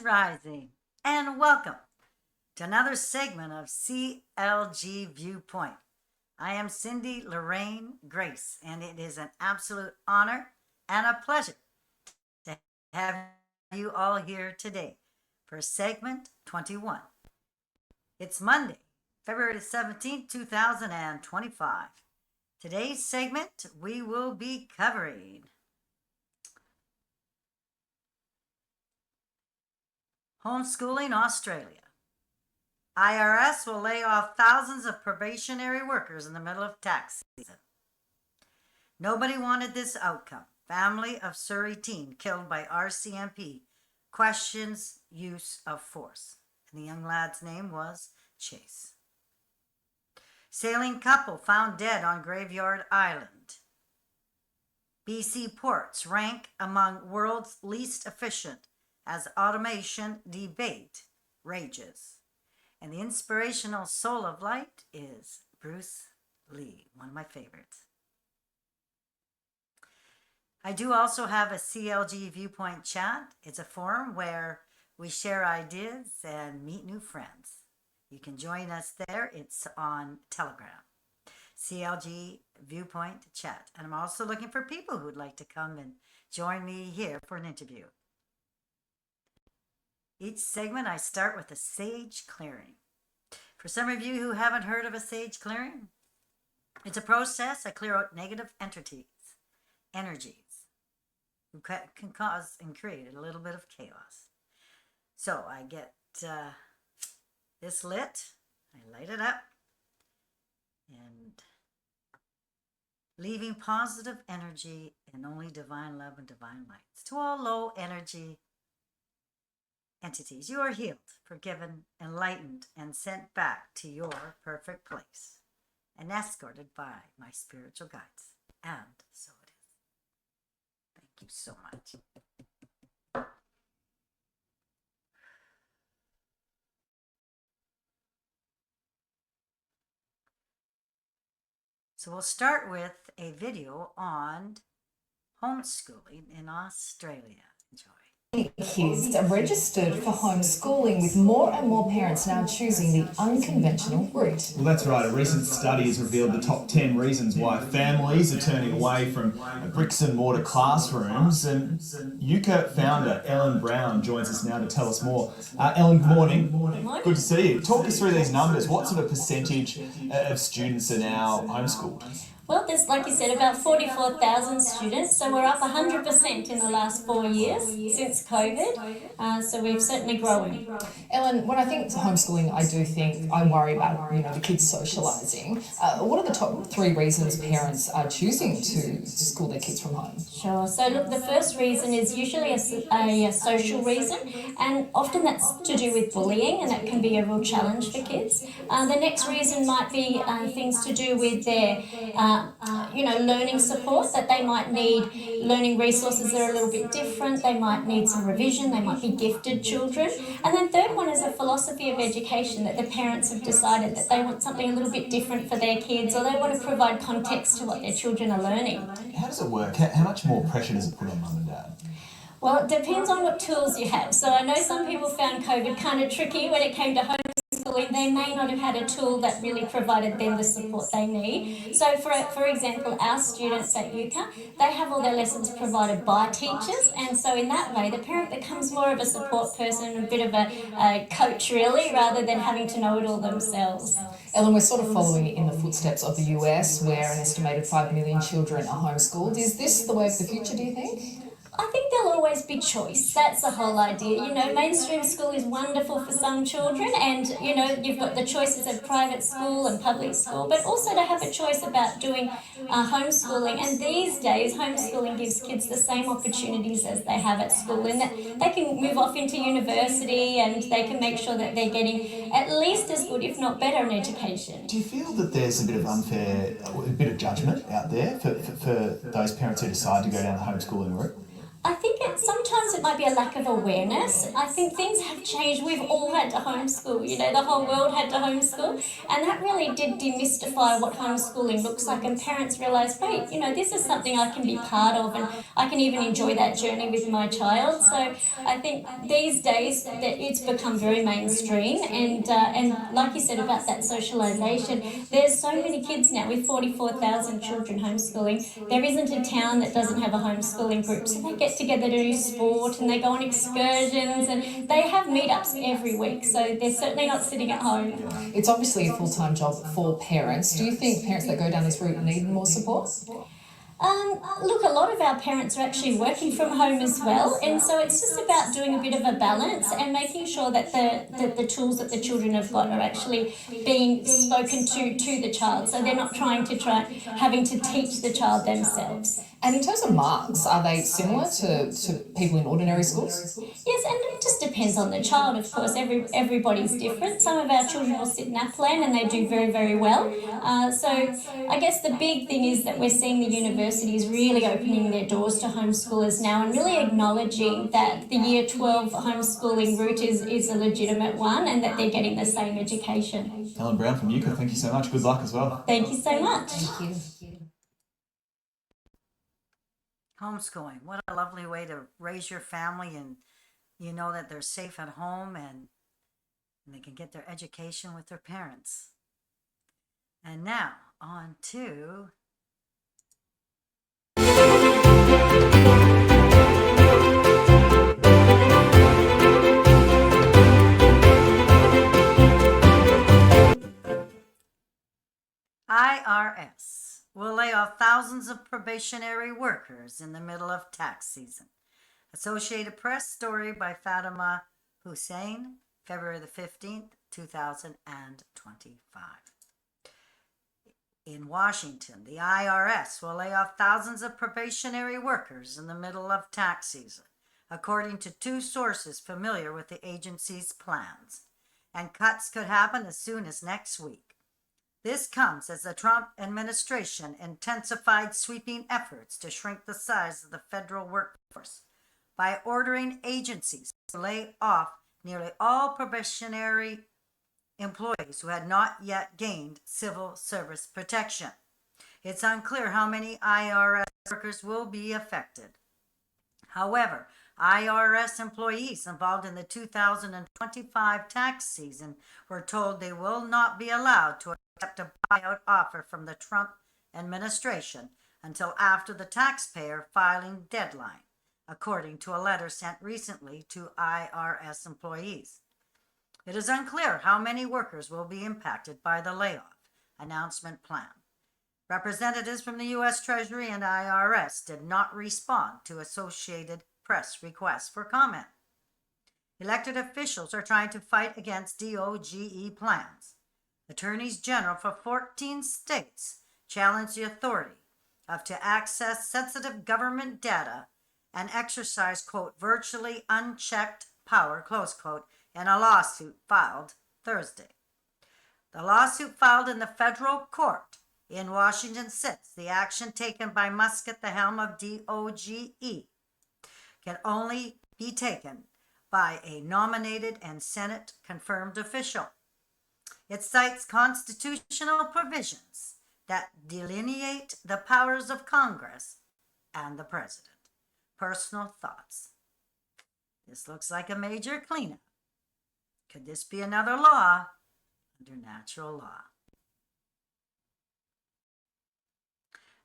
Rising, and welcome to another segment of CLG Viewpoint. I am Cindy Lorraine Grace, and it is an absolute honor and a pleasure to have you all here today for segment 21. It's Monday, February 17th, 2025. Today's segment, we will be covering homeschooling Australia. IRS will lay off thousands of probationary workers in the middle of tax season. Nobody wanted this outcome. Family of Surrey teen killed by RCMP questions use of force. And the young lad's name was Chase. Sailing couple found dead on Graveyard Island. BC ports rank among world's least efficient as automation debate rages. And the inspirational soul of light is Bruce Lee, one of my favorites. I do also have a CLG Viewpoint chat. It's a forum where we share ideas and meet new friends. You can join us there. It's on Telegram. CLG Viewpoint chat. And I'm also looking for people who'd like to come and join me here for an interview. Each segment, I start with a sage clearing. For some of you who haven't heard of a sage clearing, it's a process I clear out negative energies, who can cause and create a little bit of chaos. So I get this lit, I light it up, and leaving positive energy and only divine love and divine lights to all low energy entities. You are healed, forgiven, enlightened, and sent back to your perfect place and escorted by my spiritual guides. And so it is. Thank you so much. So we'll start with a video on homeschooling in Australia. Enjoy. Kids are registered for homeschooling, with more and more parents now choosing the unconventional route. Well, that's right. A recent study has revealed the top 10 reasons why families are turning away from bricks and mortar classrooms. And UCA founder Ellen Brown joins us now to tell us more. Ellen, good morning. Good to see you. Talk us through these numbers. What sort of percentage of students are now homeschooled? Well, there's, like you said, about 44,000 students, so we're up 100% in the last 4 years since COVID, so we've certainly grown. Ellen, when I think homeschooling, I worry about, the kids socialising. What are the top 3 reasons parents are choosing to school their kids from home? Sure. So look, the first reason is usually a social reason, and often that's to do with bullying, and that can be a real challenge for kids. The next reason might be things to do with their learning support, that they might need learning resources that are a little bit different. They might need some revision. They might be gifted children. And then third one is a philosophy of education, that the parents have decided that they want something a little bit different for their kids, or they want to provide context to what their children are learning. How does it work? How much more pressure does it put on mum and dad? Well, it depends on what tools you have. So I know some people found COVID kind of tricky when it came to homeschooling. They may not have had a tool that really provided them the support they need. So for example, our students at UCA, they have all their lessons provided by teachers, and so in that way the parent becomes more of a support person, a bit of a coach really, rather than having to know it all themselves. Ellen, we're sort of following in the footsteps of the US, where an estimated 5 million children are homeschooled. Is this the way of the future, do you think? I think there'll always be choice. That's the whole idea. Mainstream school is wonderful for some children, and, you've got the choices of private school and public school, but also to have a choice about doing homeschooling. And these days, homeschooling gives kids the same opportunities as they have at school, in that they can move off into university and they can make sure that they're getting at least as good, if not better, an education. Do you feel that there's a bit of judgment out there for those parents who decide to go down the homeschooling route? I think sometimes it might be a lack of awareness. I think things have changed. We've all had to homeschool, you know, the whole world had to homeschool. And that really did demystify what homeschooling looks like. And parents realised, wait, you know, this is something I can be part of, and I can even enjoy that journey with my child. So I think these days that it's become very mainstream. And like you said about that socialisation, there's so many kids now with 44,000 children homeschooling. There isn't a town that doesn't have a homeschooling group. So they get together to do sport and they go on excursions and they have meetups every week. So they're certainly not sitting at home. It's obviously a full-time job for parents. Do you think parents that go down this route need more support? Look, a lot of our parents are actually working from home as well, and so it's just about doing a bit of a balance and making sure that the tools that the children have got are actually being spoken to the child, so they're not having to teach the child themselves. And in terms of marks, are they similar to people in ordinary schools? Yes, and it just depends on the child, of course. Everybody's different. Some of our children will sit NAPLAN and they do very, very well. So I guess the big thing is that we're seeing the universities really opening their doors to homeschoolers now and really acknowledging that the Year 12 homeschooling route is a legitimate one and that they're getting the same education. Ellen Brown from UCA, thank you so much. Good luck as well. Thank you so much. Thank you. Homeschooling, what a lovely way to raise your family, and you know that they're safe at home and they can get their education with their parents. And now on to IRS will lay off thousands of probationary workers in the middle of tax season. Associated Press story by Fatima Hussein, February the 15th, 2025. In Washington, the IRS will lay off thousands of probationary workers in the middle of tax season, according to two sources familiar with the agency's plans. And cuts could happen as soon as next week. This comes as the Trump administration intensified sweeping efforts to shrink the size of the federal workforce by ordering agencies to lay off nearly all probationary employees who had not yet gained civil service protection. It's unclear how many IRS workers will be affected. However, IRS employees involved in the 2025 tax season were told they will not be allowed to accept a buyout offer from the Trump administration until after the taxpayer filing deadline, according to a letter sent recently to IRS employees. It is unclear how many workers will be impacted by the layoff announcement plan. Representatives from the U.S. Treasury and IRS did not respond to Associated Press requests for comment. Elected officials are trying to fight against DOGE plans. Attorneys general for 14 states challenged the authority to access sensitive government data and exercise, quote, virtually unchecked power, close quote, in a lawsuit filed Thursday. The lawsuit filed in the federal court in Washington says the action taken by Musk at the helm of DOGE can only be taken by a nominated and Senate-confirmed official. It cites constitutional provisions that delineate the powers of Congress and the president. Personal thoughts. This looks like a major cleanup. Could this be another law under natural law?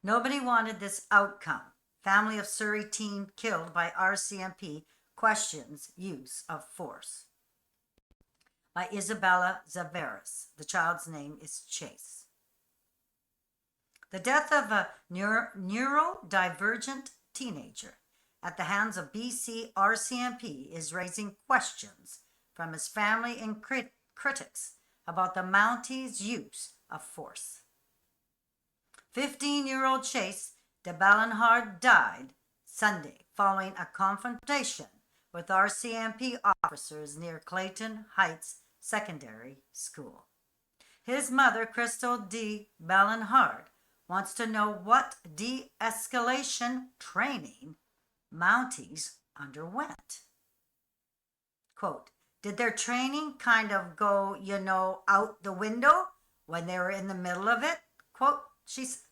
Nobody wanted this outcome. Family of Surrey teen killed by RCMP questions use of force. By Isabella Zaveras. The child's name is Chase. The death of a neurodivergent teenager at the hands of BC RCMP is raising questions from his family and critics about the Mounties' use of force. 15-year-old Chase de Ballenhard died Sunday following a confrontation with RCMP officers near Clayton Heights Secondary School. His mother, Crystal de Ballenhard, wants to know what de-escalation training Mounties underwent. Quote, did their training kind of go, out the window when they were in the middle of it? Quote, she said.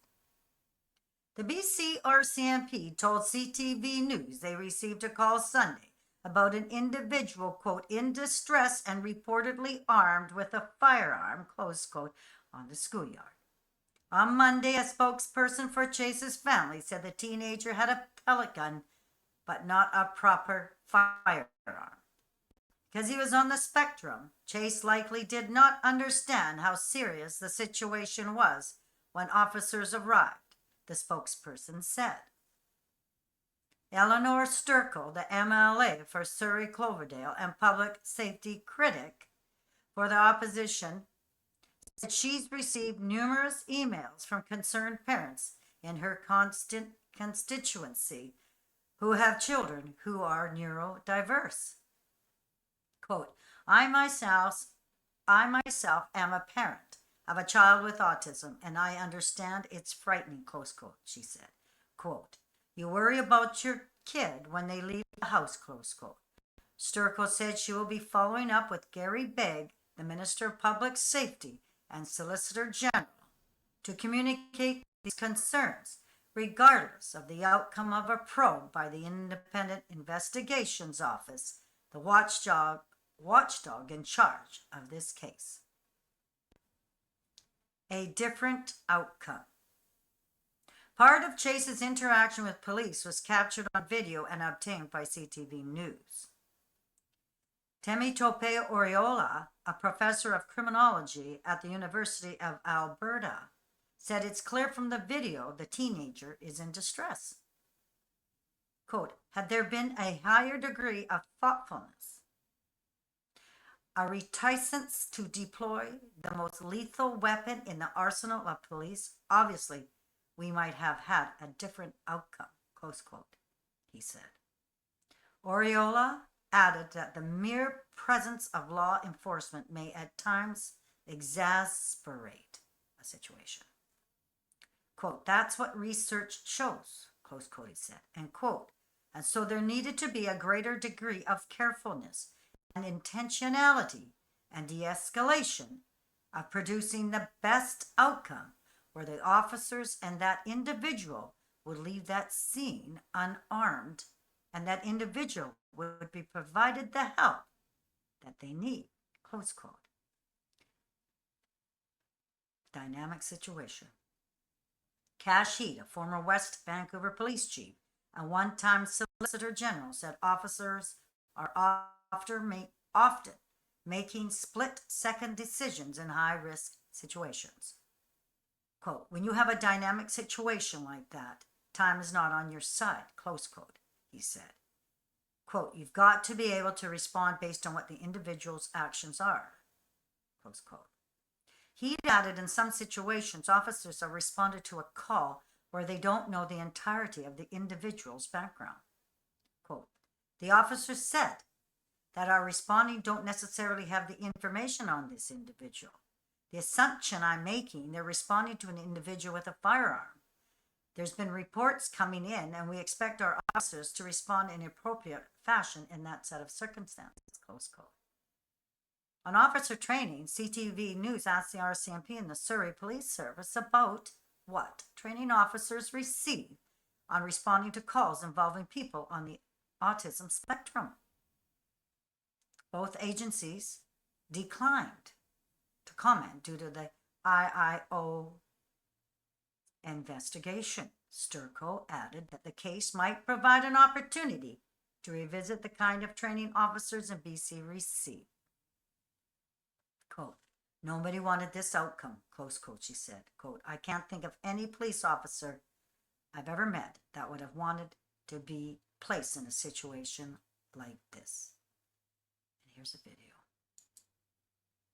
The BC RCMP told CTV News they received a call Sunday about an individual, quote, in distress and reportedly armed with a firearm, close quote, on the schoolyard. On Monday, a spokesperson for Chase's family said the teenager had a pellet gun, but not a proper firearm. Because he was on the spectrum, Chase likely did not understand how serious the situation was when officers arrived, the spokesperson said. Eleanor Sturkle, the MLA for Surrey Cloverdale and public safety critic for the opposition, said she's received numerous emails from concerned parents in her constituency who have children who are neurodiverse. Quote, I myself am a parent of a child with autism, and I understand it's frightening, close quote, she said. Quote, you worry about your kid when they leave the house, close quote. Sturkle said she will be following up with Gary Begg, the Minister of Public Safety and Solicitor General, to communicate these concerns, regardless of the outcome of a probe by the Independent Investigations Office, the watchdog in charge of this case. A different outcome. Part of Chase's interaction with police was captured on video and obtained by CTV News. Temi Tope Oriola, a professor of criminology at the University of Alberta, said it's clear from the video the teenager is in distress. Quote, had there been a higher degree of thoughtfulness, a reticence to deploy the most lethal weapon in the arsenal of police, obviously we might have had a different outcome, close quote, he said. Oriola added that the mere presence of law enforcement may at times exasperate a situation. Quote, that's what research shows, close quote, he said, and quote, and so there needed to be a greater degree of carefulness and intentionality and de-escalation of producing the best outcome where the officers and that individual would leave that scene unarmed and that individual would be provided the help that they need, close quote. Dynamic situation. Cash Heat, a former West Vancouver police chief and one-time Solicitor General, said officers are often making split-second decisions in high-risk situations. Quote, when you have a dynamic situation like that, time is not on your side, close quote, he said. Quote, you've got to be able to respond based on what the individual's actions are, close quote. He added, in some situations, officers are responded to a call where they don't know the entirety of the individual's background. Quote, the officer said that our responding don't necessarily have the information on this individual. The assumption I'm making, they're responding to an individual with a firearm. There's been reports coming in, and we expect our officers to respond in appropriate fashion in that set of circumstances, close quote. On officer training, CTV News asked the RCMP and the Surrey Police Service about what training officers receive on responding to calls involving people on the autism spectrum. Both agencies declined to comment due to the IIO investigation. Sturkle added that the case might provide an opportunity to revisit the kind of training officers in BC receive. Quote, nobody wanted this outcome, close quote, she said. Quote, I can't think of any police officer I've ever met that would have wanted to be placed in a situation like this. And here's a video.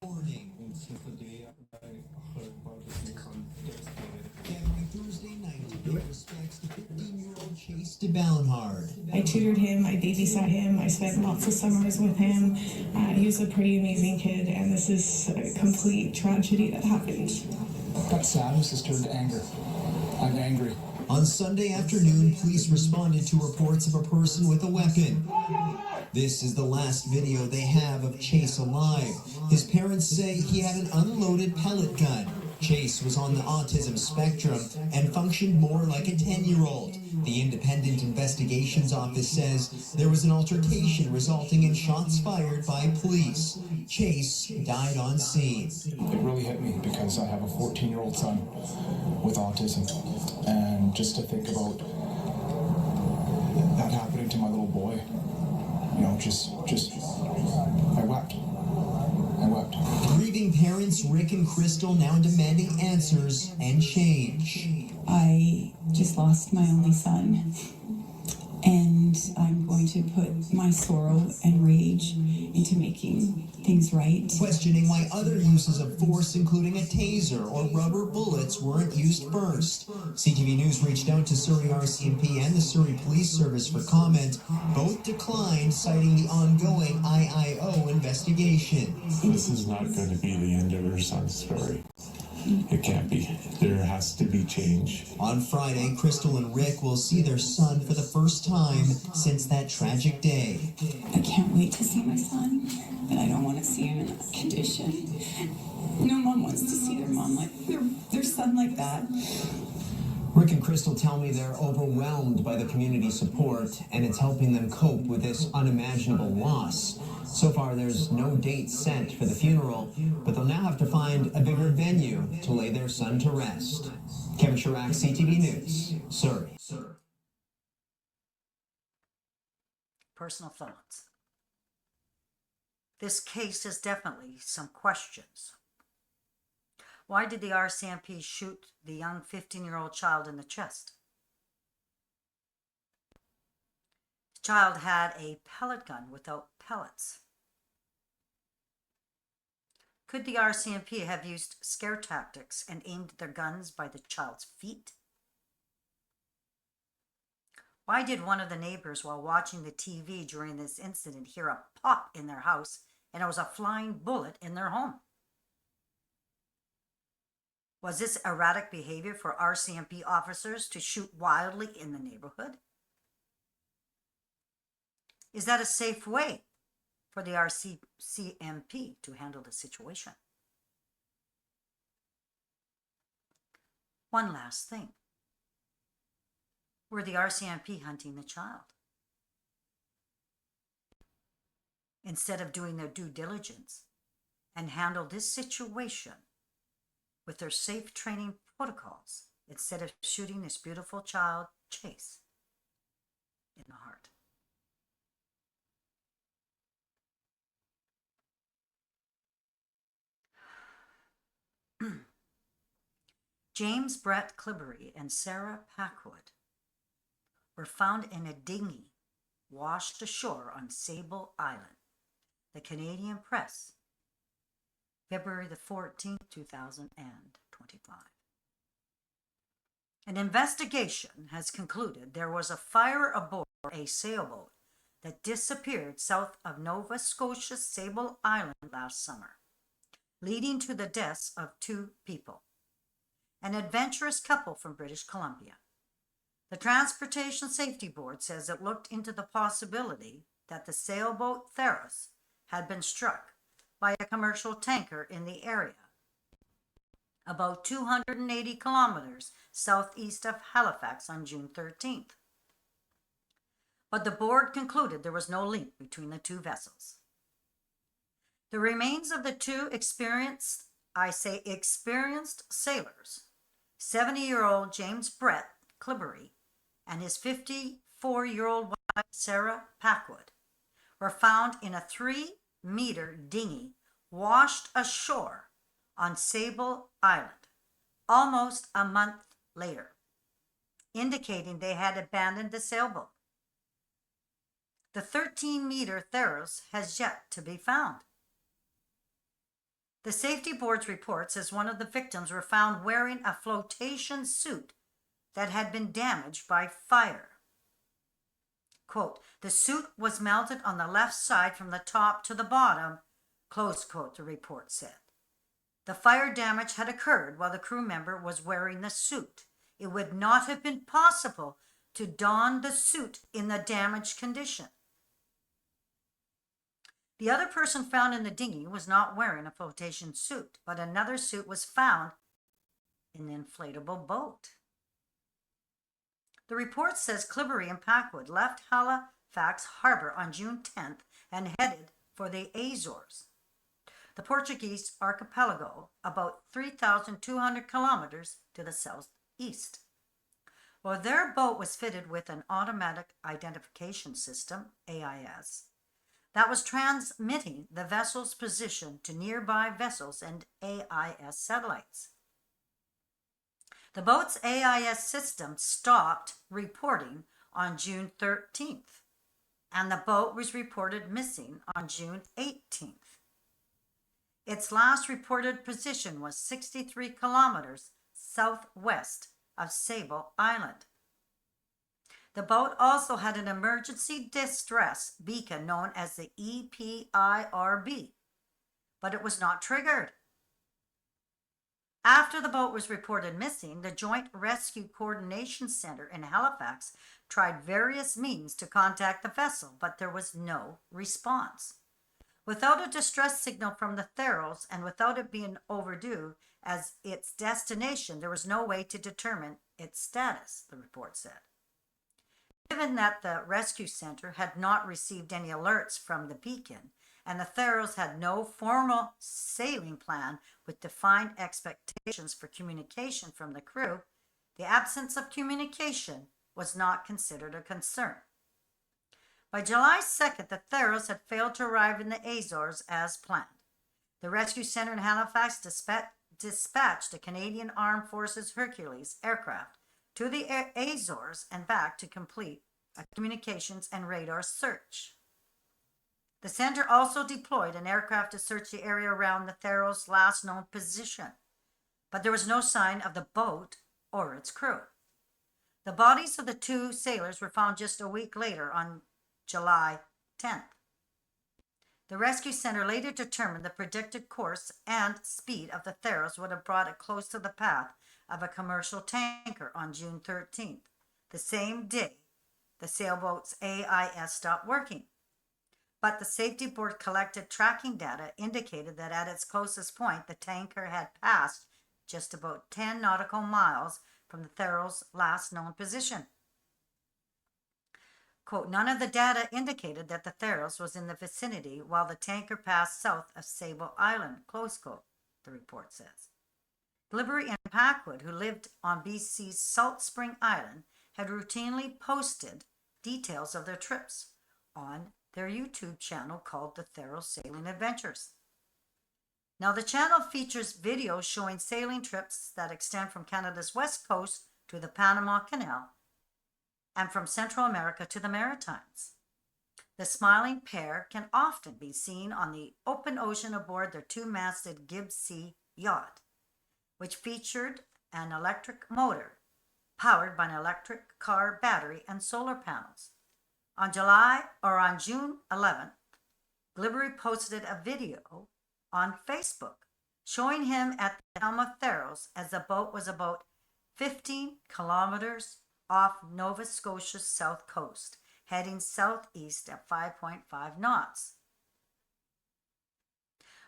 Morning. Gathering Thursday night to pay respects to 15-year-old Chase DeBallenhard. I tutored him, I babysat him, I spent lots of summers with him. He was a pretty amazing kid, and this is a complete tragedy that happened. That sadness has turned to anger. I'm angry. On Sunday afternoon, police responded to reports of a person with a weapon. This is the last video they have of Chase alive. His parents say he had an unloaded pellet gun. Chase was on the autism spectrum and functioned more like a 10-year-old. The Independent Investigations Office says there was an altercation resulting in shots fired by police. Chase died on scene. It really hit me because I have a 14-year-old son with autism. And just to think about that happening to my little boy, you know, I wept. I wept. Grieving parents Rick and Crystal now demanding answers and change. I just lost my only son, and I'm going to put my sorrow and rage into making things right. Questioning why other uses of force, including a taser or rubber bullets, weren't used first. CTV News reached out to Surrey RCMP and the Surrey Police Service for comment. Both declined, citing the ongoing IIO investigation. This is not going to be the end of her son's story. It can't be. There has to be change. On Friday, Crystal and Rick will see their son for the first time since that tragic day. I can't wait to see my son, but I don't want to see him in that condition. No mom wants to see their mom like their son like that. Rick and Crystal tell me they're overwhelmed by the community support, and it's helping them cope with this unimaginable loss. So far, there's no date set for the funeral, but they'll now have to find a bigger venue to lay their son to rest. Kevin Chirac, CTV News, Surrey. Personal thoughts. This case has definitely some questions. Why did the RCMP shoot the young 15-year-old child in the chest? The child had a pellet gun without pellets. Could the RCMP have used scare tactics and aimed their guns by the child's feet? Why did one of the neighbors, while watching the TV during this incident, hear a pop in their house and it was a flying bullet in their home? Was this erratic behavior for RCMP officers to shoot wildly in the neighborhood? Is that a safe way for the RCMP to handle the situation? One last thing. Were the RCMP hunting the child? Instead of doing their due diligence and handle this situation with their safe training protocols, instead of shooting this beautiful child, Chase, in the heart. James Brett Clibbery and Sarah Packwood were found in a dinghy washed ashore on Sable Island. The Canadian Press, February the 14th, 2025. An investigation has concluded there was a fire aboard a sailboat that disappeared south of Nova Scotia's Sable Island last summer, leading to the deaths of 2 people. An adventurous couple from British Columbia. The Transportation Safety Board says it looked into the possibility that the sailboat Theros had been struck by a commercial tanker in the area, about 280 kilometers southeast of Halifax on June 13th. But the board concluded there was no link between the 2 vessels. The remains of the 2 experienced sailors, 70-year-old James Brett Clibbery and his 54-year-old wife Sarah Packwood, were found in a 3-meter dinghy washed ashore on Sable Island almost a month later, indicating they had abandoned the sailboat. The 13-meter Theros has yet to be found. The Safety Board's report says one of the victims were found wearing a flotation suit that had been damaged by fire. Quote, the suit was melted on the left side from the top to the bottom, close quote, the report said. The fire damage had occurred while the crew member was wearing the suit. it would not have been possible to don the suit in the damaged condition. The other person found in the dinghy was not wearing a flotation suit, but another suit was found in the inflatable boat. The report says Clibbery and Packwood left Halifax Harbor on June 10th and headed for the Azores, the Portuguese archipelago, about 3,200 kilometers to the southeast. Well, their boat was fitted with an automatic identification system, AIS, that was transmitting the vessel's position to nearby vessels and AIS satellites. The boat's AIS system stopped reporting on June 13th, and the boat was reported missing on June 18th. Its last reported position was 63 kilometers southwest of Sable Island. The boat also had an emergency distress beacon known as the EPIRB, but it was not triggered. After the boat was reported missing, the Joint Rescue Coordination Center in Halifax tried various means to contact the vessel, but there was no response. Without a distress signal from the Tharos and without it being overdue as its destination, there was no way to determine its status, the report said. Given that the rescue center had not received any alerts from the beacon, and the Tharos had no formal sailing plan with defined expectations for communication from the crew, the absence of communication was not considered a concern. By July 2nd, the Tharos had failed to arrive in the Azores as planned. The rescue center in Halifax dispatched a Canadian Armed Forces Hercules aircraft to the Azores and back to complete a communications and radar search. The center also deployed an aircraft to search the area around the Tharos' last known position, but there was no sign of the boat or its crew. The bodies of the two sailors were found just a week later on July 10th. The rescue center later determined the predicted course and speed of the Tharos would have brought it close to the path of a commercial tanker on June 13th, the same day the sailboat's AIS stopped working. But the safety board collected tracking data indicated that at its closest point, the tanker had passed just about 10 nautical miles from the Tharos' last known position. Quote, none of the data indicated that the Tharos was in the vicinity while the tanker passed south of Sable Island, close quote, the report says. Clibbery and Packwood, who lived on BC's Salt Spring Island, had routinely posted details of their trips on their YouTube channel called the Tharos Sailing Adventures. Now, the channel features videos showing sailing trips that extend from Canada's west coast to the Panama Canal and from Central America to the Maritimes. The smiling pair can often be seen on the open ocean aboard their two-masted Gibbs Sea yacht, which featured an electric motor powered by an electric car battery and solar panels. On June 11th, Glibbery posted a video on Facebook showing him at the helm of Tharos as the boat was about 15 kilometers off Nova Scotia's south coast, heading southeast at 5.5 knots.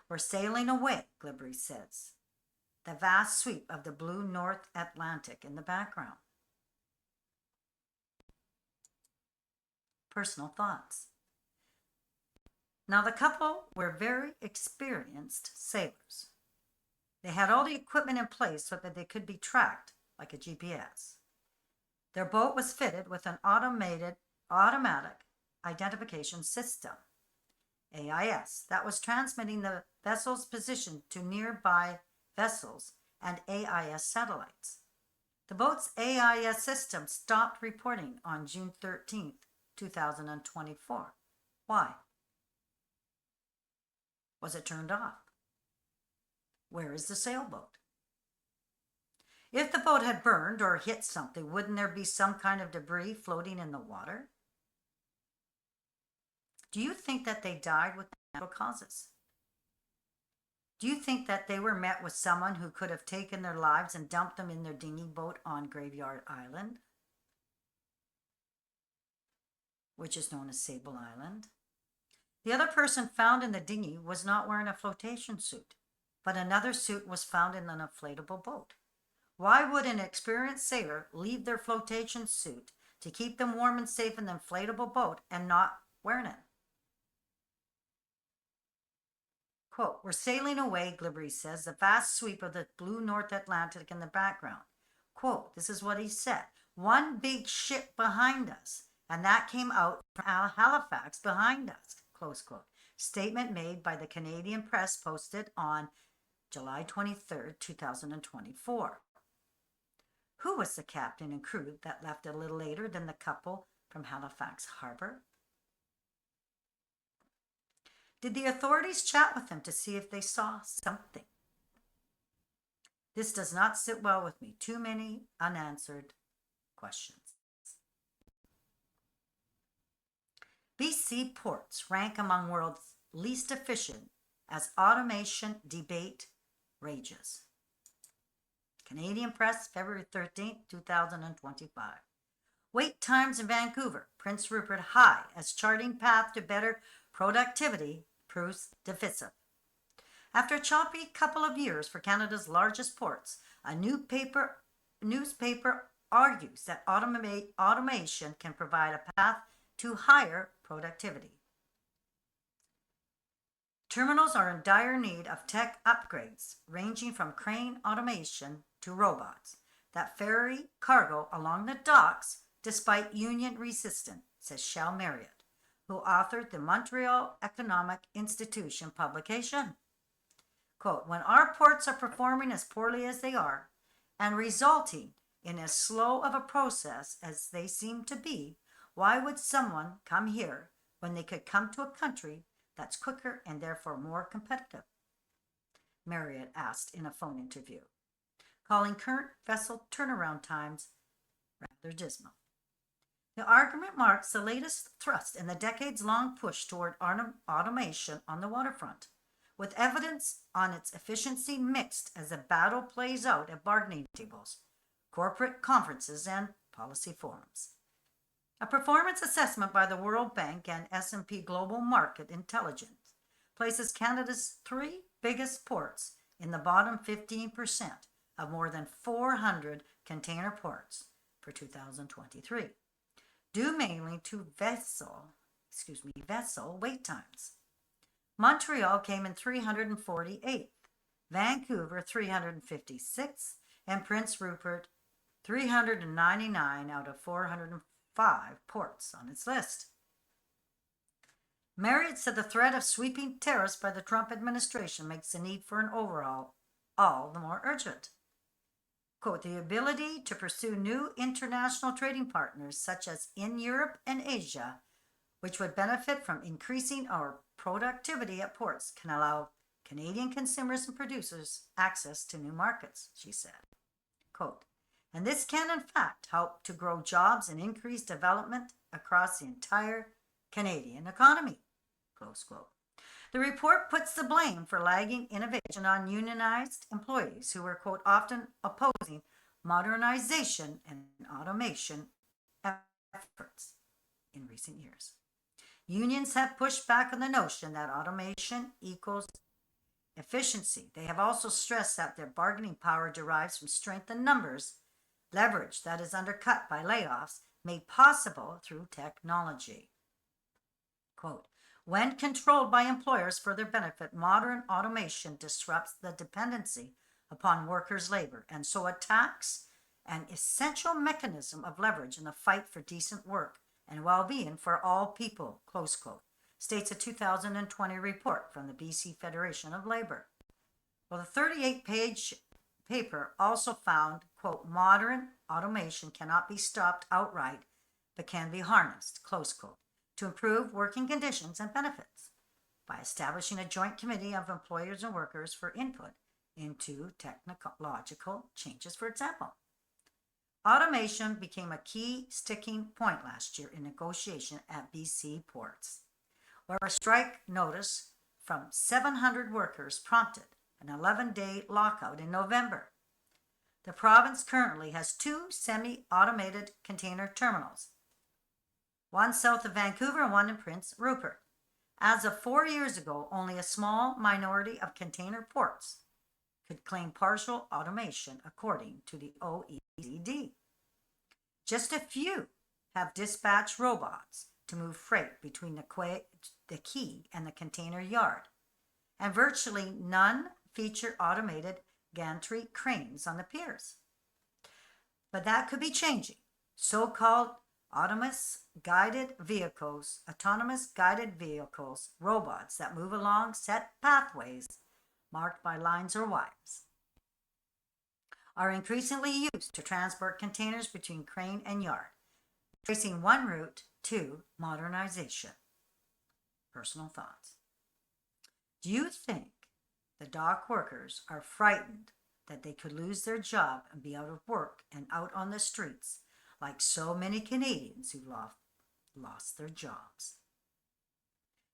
We're sailing away, Glibbery says, the vast sweep of the blue North Atlantic in the background. Personal thoughts. Now, the couple were very experienced sailors. They had all the equipment in place so that they could be tracked like a GPS. Their boat was fitted with an automatic identification system, AIS, that was transmitting the vessel's position to nearby vessels and AIS satellites. The boat's AIS system stopped reporting on June 13th, 2024. Why? Was it turned off? Where is the sailboat? If the boat had burned or hit something, wouldn't there be some kind of debris floating in the water? Do you think that they died with natural causes? Do you think that they were met with someone who could have taken their lives and dumped them in their dinghy boat on Graveyard Island, which is known as Sable Island? The other person found in the dinghy was not wearing a flotation suit, but another suit was found in an inflatable boat. Why would an experienced sailor leave their flotation suit to keep them warm and safe in the inflatable boat and not wearing it? Quote, we're sailing away, Glibbery says, the vast sweep of the blue North Atlantic in the background. Quote, this is what he said. One big ship behind us, and that came out from Halifax behind us, close quote. Statement made by the Canadian Press posted on July 23rd, 2024. Who was the captain and crew that left a little later than the couple from Halifax Harbor? Did the authorities chat with them to see if they saw something? This does not sit well with me. Too many unanswered questions. BC ports rank among world's least efficient as automation debate rages. Canadian Press, February 13th, 2025. Wait times in Vancouver, Prince Rupert high as charting path to better productivity proves divisive. After a choppy couple of years for Canada's largest ports, a newspaper argues that automation can provide a path to higher productivity. Terminals are in dire need of tech upgrades, ranging from crane automation to robots that ferry cargo along the docks despite union resistance, says Shell Marriott, who authored the Montreal Economic Institution publication. Quote, when our ports are performing as poorly as they are and resulting in as slow of a process as they seem to be, why would someone come here when they could come to a country that's quicker and therefore more competitive? Marriott asked in a phone interview, calling current vessel turnaround times rather dismal. The argument marks the latest thrust in the decades-long push toward automation on the waterfront, with evidence on its efficiency mixed as the battle plays out at bargaining tables, corporate conferences, and policy forums. A performance assessment by the World Bank and S&P Global Market Intelligence places Canada's three biggest ports in the bottom 15% of more than 400 container ports for 2023, due mainly to vessel wait times. Montreal came in 348th, Vancouver 356th, and Prince Rupert 399 out of 405 ports on its list. Marriott said the threat of sweeping tariffs by the Trump administration makes the need for an overhaul all the more urgent. Quote, the ability to pursue new international trading partners such as in Europe and Asia, which would benefit from increasing our productivity at ports, can allow Canadian consumers and producers access to new markets, she said. Quote, and this can in fact help to grow jobs and increase development across the entire Canadian economy, close quote. The report puts the blame for lagging innovation on unionized employees who were, quote, often opposing modernization and automation efforts in recent years. Unions have pushed back on the notion that automation equals efficiency. They have also stressed that their bargaining power derives from strength in numbers, leverage that is undercut by layoffs made possible through technology. Quote, when controlled by employers for their benefit, modern automation disrupts the dependency upon workers' labor and so attacks an essential mechanism of leverage in the fight for decent work and well-being for all people, close quote, states a 2020 report from the BC Federation of Labor. Well, the 38-page paper also found, quote, modern automation cannot be stopped outright, but can be harnessed, close quote, to improve working conditions and benefits by establishing a joint committee of employers and workers for input into technological changes. For example, automation became a key sticking point last year in negotiation at BC ports, where a strike notice from 700 workers prompted an 11-day lockout in November. The province currently has 2 semi-automated container terminals, one south of Vancouver and one in Prince Rupert. As of 4 years ago, only a small minority of container ports could claim partial automation, according to the OECD. Just a few have dispatched robots to move freight between the quay and the container yard, and virtually none feature automated gantry cranes on the piers. But that could be changing. So-called autonomous guided vehicles, robots that move along set pathways marked by lines or wires, are increasingly used to transport containers between crane and yard, tracing one route to modernization. Personal thoughts. Do you think the dock workers are frightened that they could lose their job and be out of work and out on the streets like so many Canadians who lost their jobs?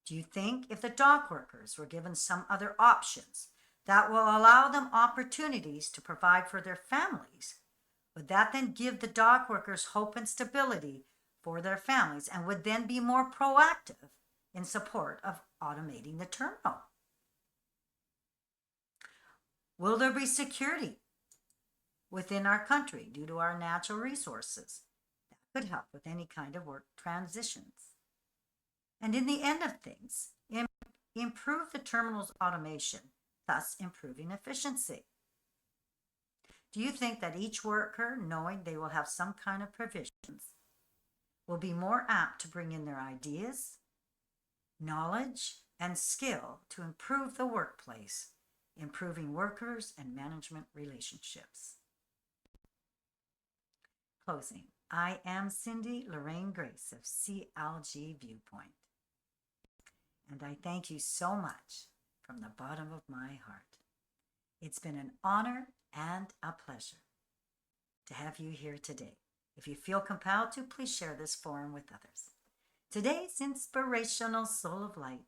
Do you think if the dock workers were given some other options that will allow them opportunities to provide for their families, would that then give the dock workers hope and stability for their families, and would then be more proactive in support of automating the terminal? Will there be security within our country due to our natural resources? That could help with any kind of work transitions. And in the end of things, improve the terminal's automation, thus improving efficiency. Do you think that each worker, knowing they will have some kind of provisions, will be more apt to bring in their ideas, knowledge, and skill to improve the workplace, improving workers and management relationships? Closing. I am Cindy Lorraine Grace of CLG Viewpoint, and I thank you so much from the bottom of my heart. It's been an honor and a pleasure to have you here today. If you feel compelled to, please share this forum with others. Today's Inspirational Soul of Light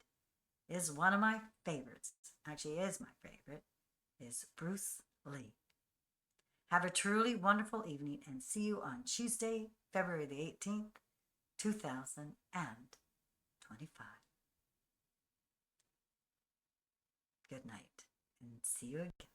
is one of my favorites, actually is my favorite, is Bruce Lee. Have a truly wonderful evening and see you on Tuesday, February the 18th, 2025. Good night and see you again.